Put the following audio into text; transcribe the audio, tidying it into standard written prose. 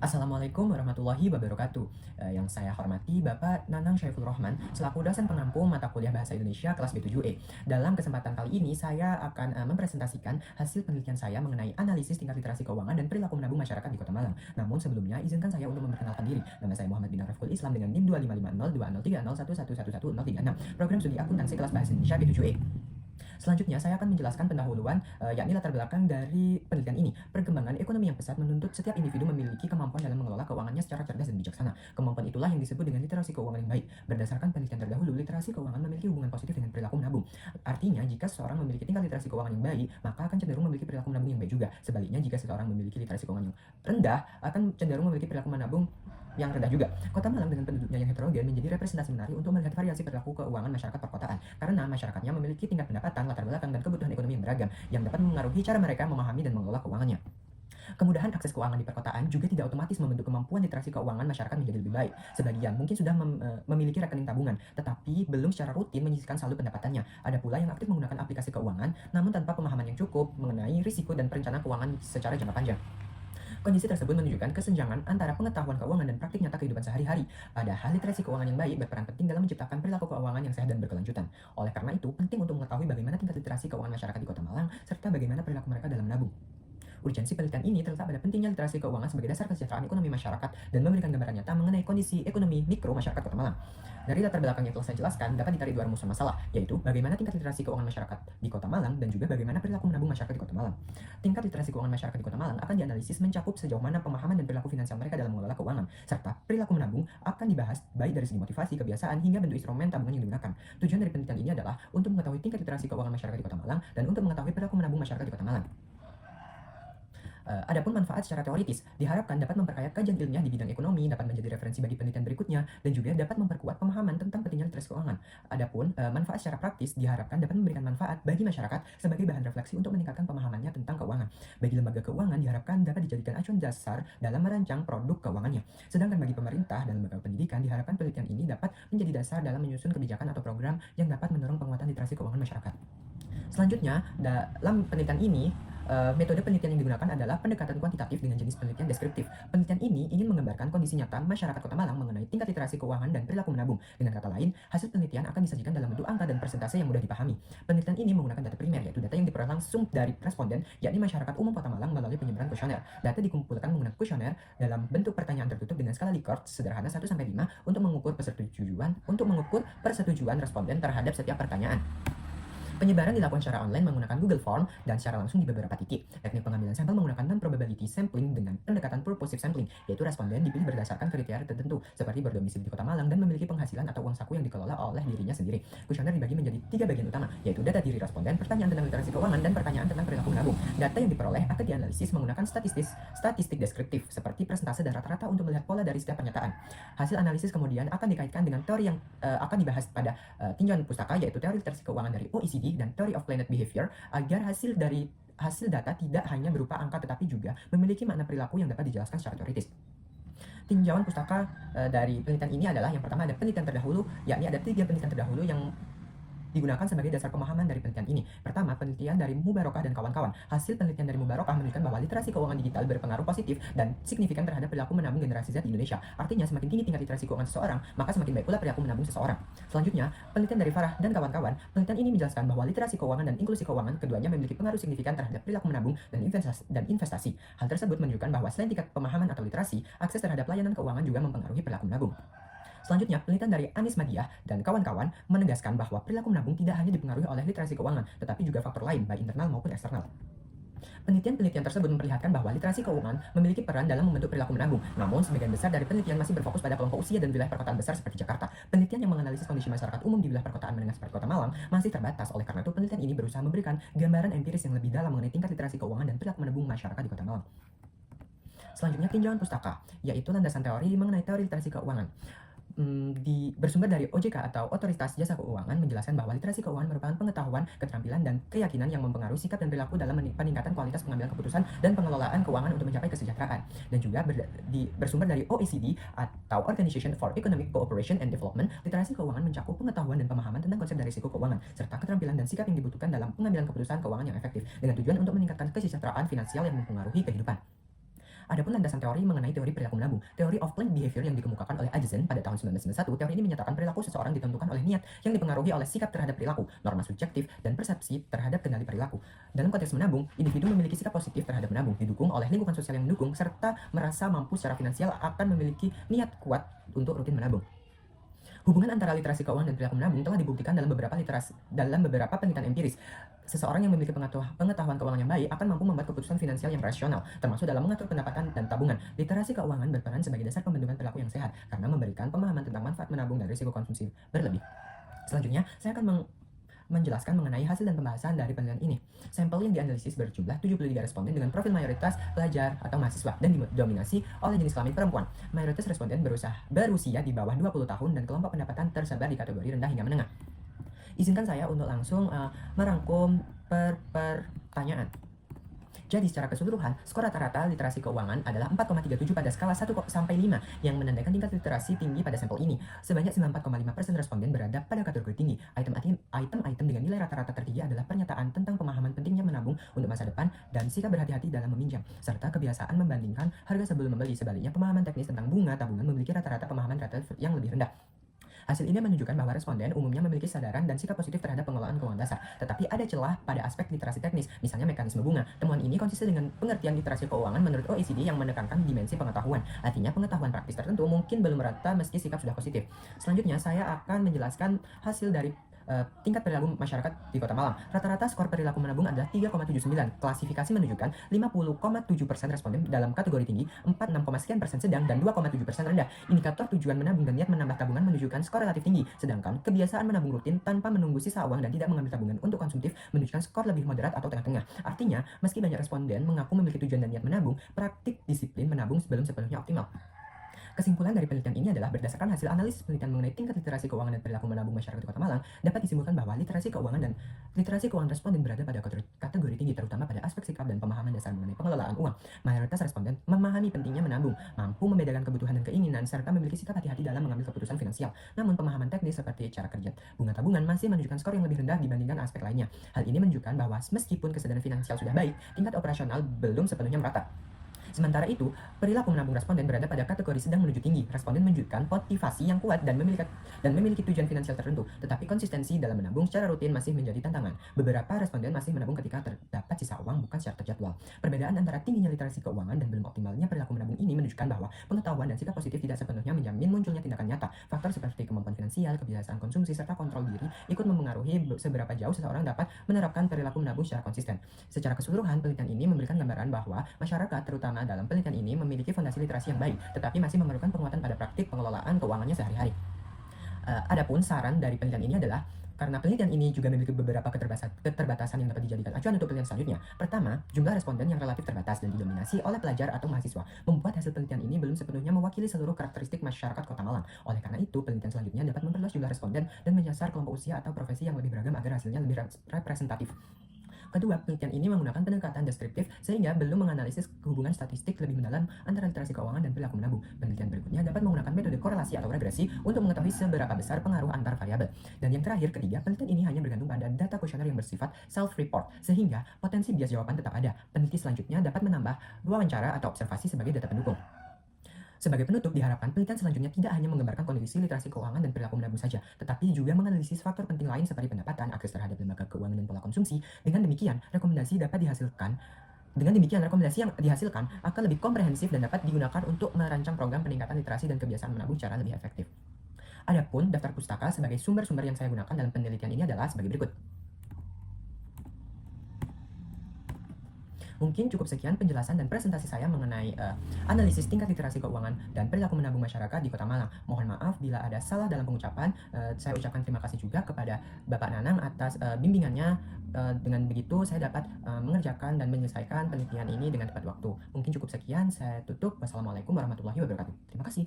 Assalamualaikum warahmatullahi wabarakatuh. Yang saya hormati Bapak Nanang Syaiful Rohman selaku dosen pengampu mata kuliah Bahasa Indonesia kelas B7E. Dalam kesempatan kali ini saya akan mempresentasikan hasil penelitian saya mengenai analisis tingkat literasi keuangan dan perilaku menabung masyarakat di Kota Malang. Namun sebelumnya izinkan saya untuk memperkenalkan diri. Nama saya Muhammad bin Ariful Islam dengan NIM 2550203011111036. Program studi akuntansi kelas Bahasa Indonesia B7E. Selanjutnya, saya akan menjelaskan pendahuluan, yakni latar belakang dari penelitian ini. Perkembangan ekonomi yang pesat menuntut setiap individu memiliki kemampuan dalam mengelola keuangannya secara cerdas dan bijaksana. Kemampuan itulah yang disebut dengan literasi keuangan yang baik. Berdasarkan penelitian terdahulu, literasi keuangan memiliki hubungan positif dengan perilaku menabung. Artinya, jika seseorang memiliki tingkat literasi keuangan yang baik, maka akan cenderung memiliki perilaku menabung yang baik juga. Sebaliknya, jika seseorang memiliki literasi keuangan yang rendah, akan cenderung memiliki perilaku menabung yang rendah juga. Kota Malang dengan penduduknya yang heterogen menjadi representasi menarik untuk melihat variasi perilaku keuangan masyarakat perkotaan, karena masyarakatnya memiliki tingkat pendapatan, latar belakang, dan kebutuhan ekonomi yang beragam, yang dapat mempengaruhi cara mereka memahami dan mengelola keuangannya. Kemudahan akses keuangan di perkotaan juga tidak otomatis membentuk kemampuan literasi keuangan masyarakat menjadi lebih baik. Sebagian mungkin sudah memiliki rekening tabungan, tetapi belum secara rutin menyisihkan saldo pendapatannya. Ada pula yang aktif menggunakan aplikasi keuangan, namun tanpa pemahaman yang cukup mengenai risiko dan perencanaan keuangan secara jangka panjang. Kondisi tersebut menunjukkan kesenjangan antara pengetahuan keuangan dan praktik nyata kehidupan sehari-hari. Padahal literasi keuangan yang baik berperan penting dalam menciptakan perilaku keuangan yang sehat dan berkelanjutan. Oleh karena itu, penting untuk mengetahui bagaimana tingkat literasi keuangan masyarakat di Kota Malang, serta bagaimana perilaku mereka dalam menabung. Urgensi penelitian ini terletak pada pentingnya literasi keuangan sebagai dasar kesejahteraan ekonomi masyarakat dan memberikan gambaran nyata mengenai kondisi ekonomi mikro masyarakat Kota Malang. Dari latar belakang yang telah saya jelaskan, dapat ditarik dua rumus masalah, yaitu bagaimana tingkat literasi keuangan masyarakat di Kota Malang dan juga bagaimana perilaku menabung masyarakat di Kota Malang. Tingkat literasi keuangan masyarakat di Kota Malang akan dianalisis mencakup sejauh mana pemahaman dan perilaku finansial mereka dalam mengelola keuangan, serta perilaku menabung akan dibahas baik dari segi motivasi, kebiasaan, hingga bentuk instrumen tabungan yang digunakan. Tujuan dari penelitian ini adalah untuk mengetahui tingkat literasi keuangan masyarakat di Kota Malang dan untuk mengetahui perilaku menabung masyarakat di Kota Malang. Adapun manfaat secara teoritis diharapkan dapat memperkaya kajian ilmiah di bidang ekonomi, dapat menjadi referensi bagi penelitian berikutnya, dan juga dapat memperkuat pemahaman tentang pentingnya literasi keuangan. Adapun manfaat secara praktis diharapkan dapat memberikan manfaat bagi masyarakat sebagai bahan refleksi untuk meningkatkan pemahamannya tentang keuangan. Bagi lembaga keuangan diharapkan dapat dijadikan acuan dasar dalam merancang produk keuangannya. Sedangkan bagi pemerintah dan lembaga pendidikan diharapkan penelitian ini dapat menjadi dasar dalam menyusun kebijakan atau program yang dapat mendorong penguatan literasi keuangan masyarakat. Selanjutnya, dalam penelitian ini, metode penelitian yang digunakan adalah pendekatan kuantitatif dengan jenis penelitian deskriptif. Penelitian ini ingin menggambarkan kondisi nyata masyarakat Kota Malang mengenai tingkat literasi keuangan dan perilaku menabung. Dengan kata lain, hasil penelitian akan disajikan dalam bentuk angka dan persentase yang mudah dipahami. Penelitian ini menggunakan data primer, yaitu data yang diperoleh langsung dari responden, yakni masyarakat umum Kota Malang melalui penyebaran kuesioner. Data dikumpulkan menggunakan kuesioner dalam bentuk pertanyaan tertutup dengan skala Likert sederhana 1-5 untuk mengukur persetujuan responden terhadap setiap pertanyaan. Penyebaran dilakukan secara online menggunakan Google Form dan secara langsung di beberapa titik. Teknik pengambilan sampel menggunakan non-probability sampling dengan pendekatan purposive sampling, yaitu responden dipilih berdasarkan kriteria tertentu, seperti berdomisili di Kota Malang dan memiliki penghasilan atau uang saku yang dikelola oleh dirinya sendiri. Kuesioner dibagi menjadi 3 bagian utama, yaitu data diri responden, pertanyaan tentang literasi keuangan, dan pertanyaan tentang perilaku menabung. Data yang diperoleh akan dianalisis menggunakan statistik deskriptif, seperti persentase dan rata-rata untuk melihat pola dari setiap pernyataan. Hasil analisis kemudian akan dikaitkan dengan teori yang akan dibahas pada tinjauan pustaka, yaitu teori literasi keuangan dari OECD dan Theory of Planet Behavior, agar hasil data tidak hanya berupa angka tetapi juga memiliki makna perilaku yang dapat dijelaskan secara teoritis. Tinjauan pustaka dari penelitian ini adalah yang pertama ada penelitian terdahulu, yakni ada 3 penelitian terdahulu yang digunakan sebagai dasar pemahaman dari penelitian ini. Pertama, penelitian dari Mubarokah dan kawan-kawan. Hasil penelitian dari Mubarokah menunjukkan bahwa literasi keuangan digital berpengaruh positif dan signifikan terhadap perilaku menabung generasi Z di Indonesia. Artinya, semakin tinggi tingkat literasi keuangan seseorang, maka semakin baik pula perilaku menabung seseorang. Selanjutnya, penelitian dari Farah dan kawan-kawan. Penelitian ini menjelaskan bahwa literasi keuangan dan inklusi keuangan keduanya memiliki pengaruh signifikan terhadap perilaku menabung dan investasi. Hal tersebut menunjukkan bahwa selain tingkat pemahaman atau literasi, akses terhadap layanan keuangan juga mempengaruhi perilaku menabung. Selanjutnya, penelitian dari Anis Madiah dan kawan-kawan menegaskan bahwa perilaku menabung tidak hanya dipengaruhi oleh literasi keuangan, tetapi juga faktor lain, baik internal maupun eksternal. Penelitian-penelitian tersebut memperlihatkan bahwa literasi keuangan memiliki peran dalam membentuk perilaku menabung. Namun, sebagian besar dari penelitian masih berfokus pada kelompok usia dan wilayah perkotaan besar seperti Jakarta. Penelitian yang menganalisis kondisi masyarakat umum di wilayah perkotaan menengah seperti Kota Malang masih terbatas. Oleh karena itu, penelitian ini berusaha memberikan gambaran empiris yang lebih dalam mengenai tingkat literasi keuangan dan perilaku menabung masyarakat di Kota Malang. Selanjutnya, tinjauan pustaka, yaitu landasan teori mengenai teori literasi keuangan. Bersumber dari OJK atau Otoritas Jasa Keuangan menjelaskan bahwa literasi keuangan merupakan pengetahuan, keterampilan, dan keyakinan yang mempengaruhi sikap dan perilaku dalam peningkatan kualitas pengambilan keputusan dan pengelolaan keuangan untuk mencapai kesejahteraan. Dan juga bersumber dari OECD atau Organization for Economic Cooperation and Development, literasi keuangan mencakup pengetahuan dan pemahaman tentang konsep dari risiko keuangan, serta keterampilan dan sikap yang dibutuhkan dalam pengambilan keputusan keuangan yang efektif, dengan tujuan untuk meningkatkan kesejahteraan finansial yang mempengaruhi kehidupan. Adapun landasan teori mengenai teori perilaku menabung, Theory of Planned Behavior yang dikemukakan oleh Addison pada tahun 1991, teori ini menyatakan perilaku seseorang ditentukan oleh niat yang dipengaruhi oleh sikap terhadap perilaku, norma subjektif, dan persepsi terhadap kendali perilaku. Dalam konteks menabung, individu memiliki sikap positif terhadap menabung, didukung oleh lingkungan sosial yang mendukung, serta merasa mampu secara finansial akan memiliki niat kuat untuk rutin menabung. Hubungan antara literasi keuangan dan perilaku menabung telah dibuktikan dalam beberapa penelitian empiris. Seseorang yang memiliki pengetahuan keuangan yang baik akan mampu membuat keputusan finansial yang rasional, termasuk dalam mengatur pendapatan dan tabungan. Literasi keuangan berperan sebagai dasar pembentukan perilaku yang sehat karena memberikan pemahaman tentang manfaat menabung dan risiko konsumsi berlebih. Selanjutnya, saya akan menjelaskan mengenai hasil dan pembahasan dari penelitian ini. Sampel yang dianalisis berjumlah 73 responden dengan profil mayoritas pelajar atau mahasiswa dan didominasi oleh jenis kelamin perempuan. Mayoritas responden berusia di bawah 20 tahun dan kelompok pendapatan tersebar di kategori rendah hingga menengah. Izinkan saya untuk langsung merangkum pertanyaan. Jadi secara keseluruhan, skor rata-rata literasi keuangan adalah 4,37 pada skala 1 sampai 5 yang menandakan tingkat literasi tinggi pada sampel ini. Sebanyak 94,5% responden berada pada kategori tinggi. Item-item dengan nilai rata-rata tertinggi adalah pernyataan tentang pemahaman pentingnya menabung untuk masa depan dan sikap berhati-hati dalam meminjam, serta kebiasaan membandingkan harga sebelum membeli. Sebaliknya, pemahaman teknis tentang bunga tabungan memiliki rata-rata pemahaman relatif yang lebih rendah. Hasil ini menunjukkan bahwa responden umumnya memiliki kesadaran dan sikap positif terhadap pengelolaan keuangan dasar, tetapi ada celah pada aspek literasi teknis, misalnya mekanisme bunga. Temuan ini konsisten dengan pengertian literasi keuangan menurut OECD yang menekankan dimensi pengetahuan. Artinya, pengetahuan praktis tertentu mungkin belum merata meski sikap sudah positif. Selanjutnya, saya akan menjelaskan hasil dari tingkat perilaku masyarakat di Kota Malang. Rata-rata skor perilaku menabung adalah 3,79. Klasifikasi menunjukkan 50,7% responden dalam kategori tinggi, 46,sekian% sedang, dan 2,7% rendah. Indikator tujuan menabung dan niat menambah tabungan menunjukkan skor relatif tinggi, sedangkan kebiasaan menabung rutin tanpa menunggu sisa uang dan tidak mengambil tabungan untuk konsumtif menunjukkan skor lebih moderat atau tengah-tengah. Artinya, meski banyak responden mengaku memiliki tujuan dan niat menabung, praktik disiplin menabung belum sepenuhnya optimal. Kesimpulan dari penelitian ini adalah berdasarkan hasil analisis penelitian mengenai tingkat literasi keuangan dan perilaku menabung masyarakat di Kota Malang, dapat disimpulkan bahwa literasi keuangan responden berada pada kategori tinggi, terutama pada aspek sikap dan pemahaman dasar mengenai pengelolaan uang. Mayoritas responden memahami pentingnya menabung, mampu membedakan kebutuhan dan keinginan, serta memiliki sikap hati-hati dalam mengambil keputusan finansial. Namun, pemahaman teknis seperti cara kerja bunga tabungan masih menunjukkan skor yang lebih rendah dibandingkan aspek lainnya. Hal ini menunjukkan bahwa meskipun kesadaran finansial sudah baik, tingkat operasional belum sepenuhnya merata. Sementara itu, perilaku menabung responden berada pada kategori sedang menuju tinggi. Responden menunjukkan motivasi yang kuat dan memiliki tujuan finansial tertentu, tetapi konsistensi dalam menabung secara rutin masih menjadi tantangan. Beberapa responden masih menabung ketika terdapat sisa uang bukan secara terjadwal. Perbedaan antara tingginya literasi keuangan dan belum optimalnya perilaku menabung ini menunjukkan bahwa pengetahuan dan sikap positif tidak sepenuhnya menjamin munculnya tindakan nyata. Faktor seperti kemampuan finansial, kebiasaan konsumsi, serta kontrol diri ikut memengaruhi seberapa jauh seseorang dapat menerapkan perilaku menabung secara konsisten. Secara keseluruhan, penelitian ini memberikan gambaran bahwa masyarakat, terutama dalam penelitian ini, memiliki fondasi literasi yang baik, tetapi masih memerlukan penguatan pada praktik pengelolaan keuangannya sehari-hari. Adapun saran dari penelitian ini adalah, karena penelitian ini juga memiliki beberapa keterbatasan yang dapat dijadikan acuan untuk penelitian selanjutnya. Pertama, jumlah responden yang relatif terbatas dan didominasi oleh pelajar atau mahasiswa membuat hasil penelitian ini belum sepenuhnya mewakili seluruh karakteristik masyarakat Kota Malang. Oleh karena itu, penelitian selanjutnya dapat memperluas jumlah responden dan menyasar kelompok usia atau profesi yang lebih beragam agar hasilnya lebih representatif. Kedua, penelitian ini menggunakan pendekatan deskriptif sehingga belum menganalisis hubungan statistik lebih mendalam antara literasi keuangan dan perilaku menabung. Penelitian berikutnya dapat menggunakan metode korelasi atau regresi untuk mengetahui seberapa besar pengaruh antar variabel. Dan yang terakhir, ketiga, penelitian ini hanya bergantung pada data kuesioner yang bersifat self-report, sehingga potensi bias jawaban tetap ada. Peneliti selanjutnya dapat menambah wawancara atau observasi sebagai data pendukung. Sebagai penutup, diharapkan penelitian selanjutnya tidak hanya menggambarkan kondisi literasi keuangan dan perilaku menabung saja, tetapi juga menganalisis faktor penting lain seperti pendapatan, akses terhadap lembaga keuangan dan pola konsumsi. Dengan demikian, rekomendasi yang dihasilkan akan lebih komprehensif dan dapat digunakan untuk merancang program peningkatan literasi dan kebiasaan menabung secara lebih efektif. Adapun daftar pustaka sebagai sumber-sumber yang saya gunakan dalam penelitian ini adalah sebagai berikut. Mungkin cukup sekian penjelasan dan presentasi saya mengenai analisis tingkat literasi keuangan dan perilaku menabung masyarakat di Kota Malang. Mohon maaf bila ada salah dalam pengucapan. Saya ucapkan terima kasih juga kepada Bapak Nanang atas bimbingannya. Dengan begitu, saya dapat mengerjakan dan menyelesaikan penelitian ini dengan tepat waktu. Mungkin cukup sekian, saya tutup. Wassalamualaikum warahmatullahi wabarakatuh. Terima kasih.